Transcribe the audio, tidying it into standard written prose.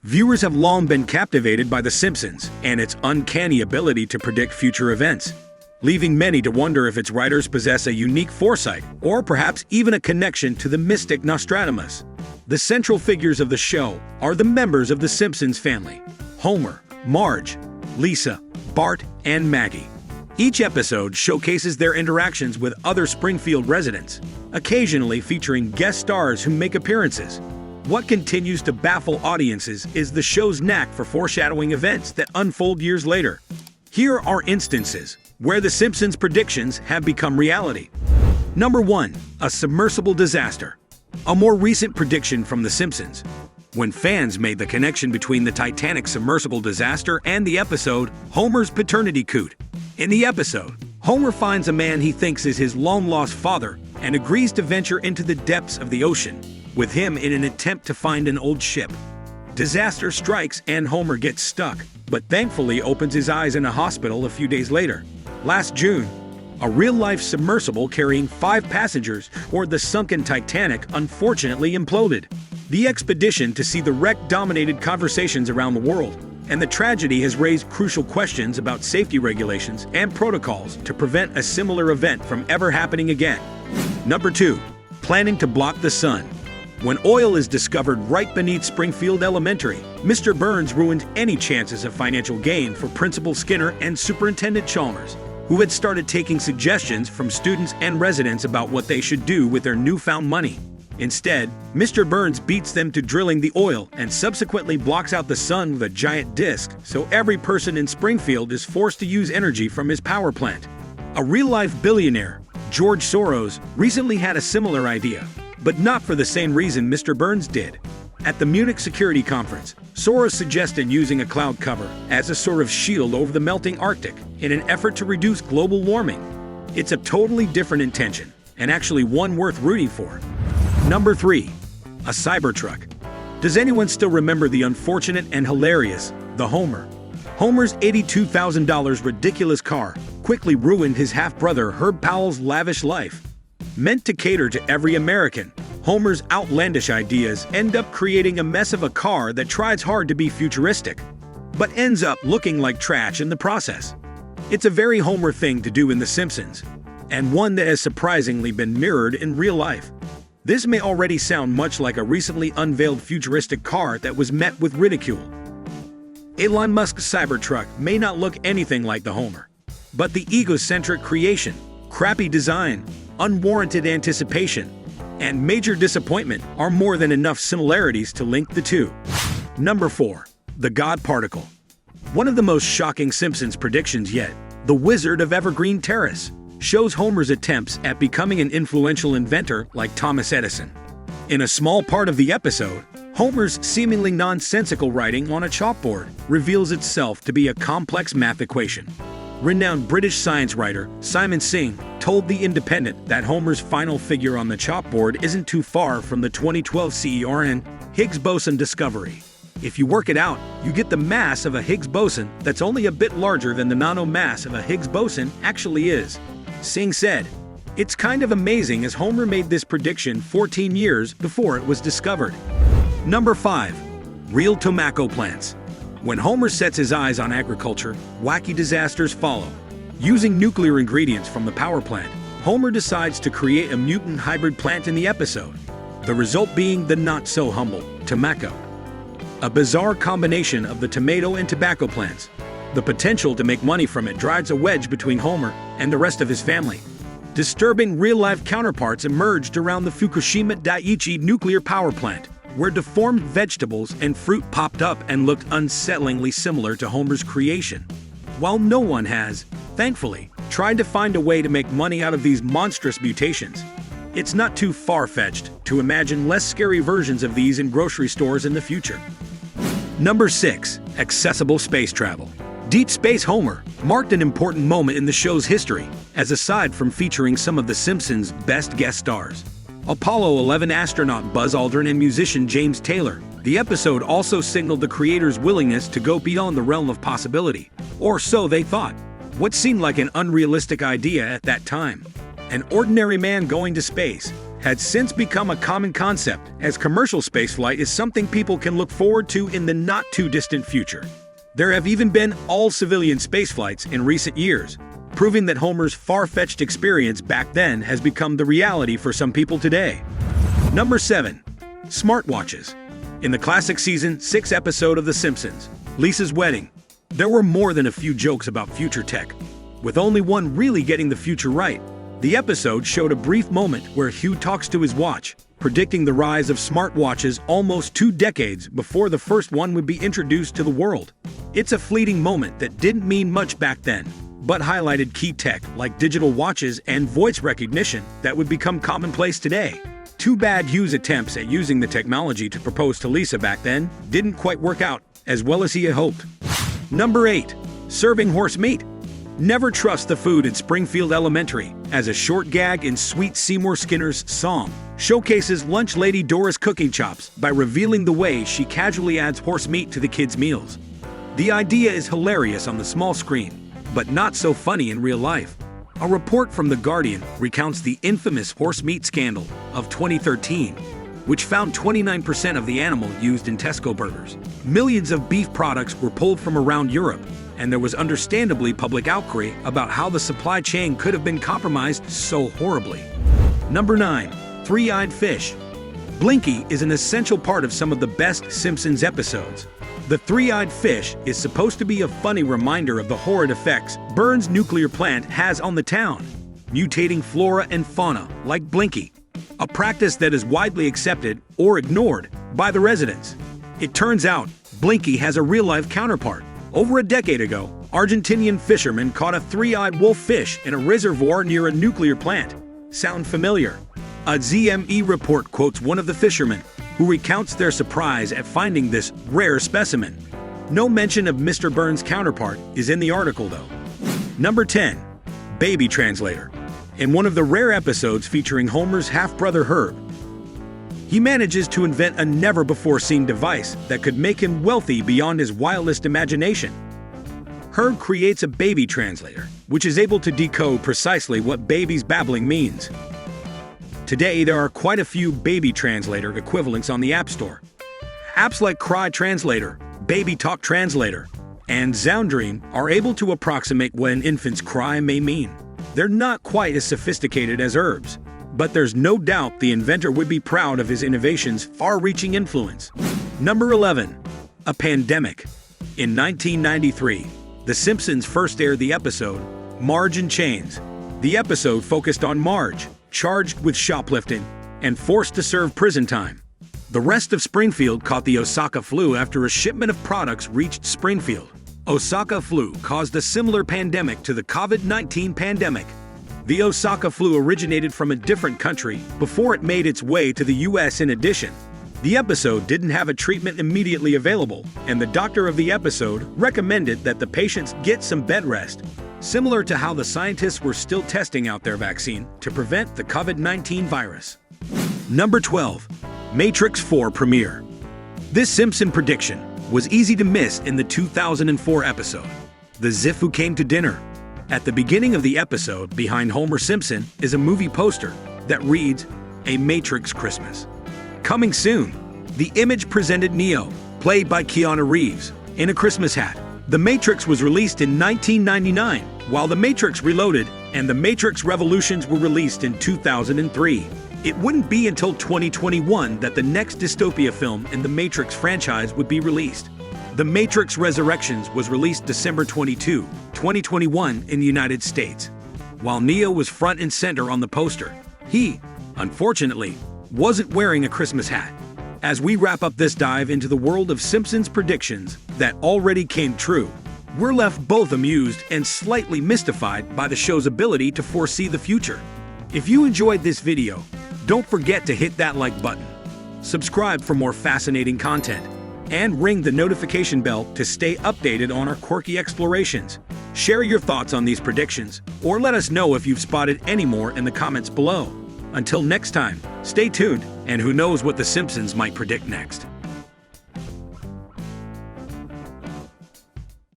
Viewers have long been captivated by The Simpsons and its uncanny ability to predict future events, leaving many to wonder if its writers possess a unique foresight or perhaps even a connection to the mystic Nostradamus. The central figures of the show are the members of the Simpsons family: Homer, Marge, Lisa, Bart, and Maggie. Each episode showcases their interactions with other Springfield residents, occasionally featuring guest stars who make appearances. What continues to baffle audiences is the show's knack for foreshadowing events that unfold years later. Here are instances where The Simpsons' predictions have become reality. Number 1. A submersible disaster. A more recent prediction from The Simpsons, when fans made the connection between the Titanic submersible disaster and the episode Homer's Paternity Coot. In the episode, Homer finds a man he thinks is his long-lost father and agrees to venture into the depths of the ocean with him in an attempt to find an old ship. Disaster strikes and Homer gets stuck, but thankfully opens his eyes in a hospital a few days later. Last June, a real-life submersible carrying 5 passengers aboard the sunken Titanic unfortunately imploded. The expedition to see the wreck dominated conversations around the world, and the tragedy has raised crucial questions about safety regulations and protocols to prevent a similar event from ever happening again. Number 2. Planning to block the sun. When oil is discovered right beneath Springfield Elementary, Mr. Burns ruined any chances of financial gain for Principal Skinner and Superintendent Chalmers, who had started taking suggestions from students and residents about what they should do with their newfound money. Instead, Mr. Burns beats them to drilling the oil and subsequently blocks out the sun with a giant disc, so every person in Springfield is forced to use energy from his power plant. A real-life billionaire, George Soros, recently had a similar idea, but not for the same reason Mr. Burns did. At the Munich Security Conference, Soros suggested using a cloud cover as a sort of shield over the melting Arctic in an effort to reduce global warming. It's a totally different intention, and actually one worth rooting for. Number 3. A Cybertruck. Does anyone still remember the unfortunate and hilarious The Homer? Homer's $82,000 ridiculous car quickly ruined his half-brother Herb Powell's lavish life. Meant to cater to every American, Homer's outlandish ideas end up creating a mess of a car that tries hard to be futuristic, but ends up looking like trash in the process. It's a very Homer thing to do in The Simpsons, and one that has surprisingly been mirrored in real life. This may already sound much like a recently unveiled futuristic car that was met with ridicule. Elon Musk's Cybertruck may not look anything like the Homer, but the egocentric creation, crappy design, unwarranted anticipation, and major disappointment are more than enough similarities to link the two. Number 4. The God Particle. One of the most shocking Simpsons predictions yet, the Wizard of Evergreen Terrace, shows Homer's attempts at becoming an influential inventor like Thomas Edison. In a small part of the episode, Homer's seemingly nonsensical writing on a chalkboard reveals itself to be a complex math equation. Renowned British science writer Simon Singh told The Independent that Homer's final figure on the chalkboard isn't too far from the 2012 CERN Higgs boson discovery. If you work it out, you get the mass of a Higgs boson that's only a bit larger than the nanomass of a Higgs boson actually is. Singh said, "It's kind of amazing as Homer made this prediction 14 years before it was discovered." Number 5. Real tobacco plants. When Homer sets his eyes on agriculture, wacky disasters follow. Using nuclear ingredients from the power plant, Homer decides to create a mutant hybrid plant in the episode, the result being the not-so-humble tobacco. A bizarre combination of the tomato and tobacco plants. The potential to make money from it drives a wedge between Homer and the rest of his family. Disturbing real-life counterparts emerged around the Fukushima Daiichi nuclear power plant, where deformed vegetables and fruit popped up and looked unsettlingly similar to Homer's creation. While no one has, thankfully, tried to find a way to make money out of these monstrous mutations, it's not too far-fetched to imagine less scary versions of these in grocery stores in the future. Number 6. Accessible space travel. Deep Space Homer marked an important moment in the show's history, as aside from featuring some of The Simpsons' best guest stars, Apollo 11 astronaut Buzz Aldrin and musician James Taylor, the episode also signaled the creators' willingness to go beyond the realm of possibility, or so they thought. What seemed like an unrealistic idea at that time, an ordinary man going to space, has since become a common concept, as commercial spaceflight is something people can look forward to in the not-too-distant future. There have even been all-civilian spaceflights in recent years, proving that Homer's far-fetched experience back then has become the reality for some people today. Number 7. Smartwatches. In the classic season 6 episode of The Simpsons, Lisa's Wedding, there were more than a few jokes about future tech, with only one really getting the future right. The episode showed a brief moment where Hugh talks to his watch, predicting the rise of smartwatches almost 2 decades before the first one would be introduced to the world. It's a fleeting moment that didn't mean much back then, but highlighted key tech like digital watches and voice recognition that would become commonplace today. Too bad Hugh's attempts at using the technology to propose to Lisa back then didn't quite work out as well as he had hoped. Number 8. Serving horse meat. Never trust the food at Springfield Elementary, as a short gag in Sweet Seymour Skinner's song showcases lunch lady Dora's cooking chops by revealing the way she casually adds horse meat to the kids' meals. The idea is hilarious on the small screen, but not so funny in real life. A report from The Guardian recounts the infamous horse meat scandal of 2013, which found 29% of the animal used in Tesco burgers. Millions of beef products were pulled from around Europe, and there was understandably public outcry about how the supply chain could have been compromised so horribly. Number 9. Three-eyed fish. Blinky is an essential part of some of the best Simpsons episodes. The three-eyed fish is supposed to be a funny reminder of the horrid effects Burns' nuclear plant has on the town, mutating flora and fauna like Blinky, a practice that is widely accepted or ignored by the residents. It turns out Blinky has a real-life counterpart. Over a decade ago, Argentinian fishermen caught a three-eyed wolf fish in a reservoir near a nuclear plant. Sound familiar? A ZME report quotes one of the fishermen, who recounts their surprise at finding this rare specimen. No mention of Mr. Burns' counterpart is in the article, though. Number 10. Baby Translator. In one of the rare episodes featuring Homer's half-brother Herb, he manages to invent a never-before-seen device that could make him wealthy beyond his wildest imagination. Herb creates a baby translator, which is able to decode precisely what baby's babbling means. Today, there are quite a few baby translator equivalents on the App Store. Apps like Cry Translator, Baby Talk Translator, and Zoundream are able to approximate what an infant's cry may mean. They're not quite as sophisticated as Herb's, but there's no doubt the inventor would be proud of his innovation's far-reaching influence. Number 11. A Pandemic. In 1993, The Simpsons first aired the episode Marge in Chains. The episode focused on Marge, charged with shoplifting and forced to serve prison time. The rest of Springfield caught the Osaka flu after a shipment of products reached Springfield. Osaka flu caused a similar pandemic to the COVID-19 pandemic. The Osaka flu originated from a different country before it made its way to the US. In addition, the episode didn't have a treatment immediately available, and the doctor of the episode recommended that the patients get some bed rest, similar to how the scientists were still testing out their vaccine to prevent the COVID-19 virus. Number 12. Matrix 4 premiere. This Simpson prediction was easy to miss in the 2004 episode, The Ziff Who Came to Dinner. At the beginning of the episode, behind Homer Simpson is a movie poster that reads, A Matrix Christmas. Coming soon. The image presented Neo, played by Keanu Reeves, in a Christmas hat. The Matrix was released in 1999, while The Matrix Reloaded and The Matrix Revolutions were released in 2003. It wouldn't be until 2021 that the next dystopia film in the Matrix franchise would be released. The Matrix Resurrections was released December 22, 2021 in the United States. While Neo was front and center on the poster, he, unfortunately, wasn't wearing a Christmas hat. As we wrap up this dive into the world of Simpsons predictions that already came true, we're left both amused and slightly mystified by the show's ability to foresee the future. If you enjoyed this video, don't forget to hit that like button, subscribe for more fascinating content, and ring the notification bell to stay updated on our quirky explorations. Share your thoughts on these predictions, or let us know if you've spotted any more in the comments below. Until next time, stay tuned, and who knows what The Simpsons might predict next.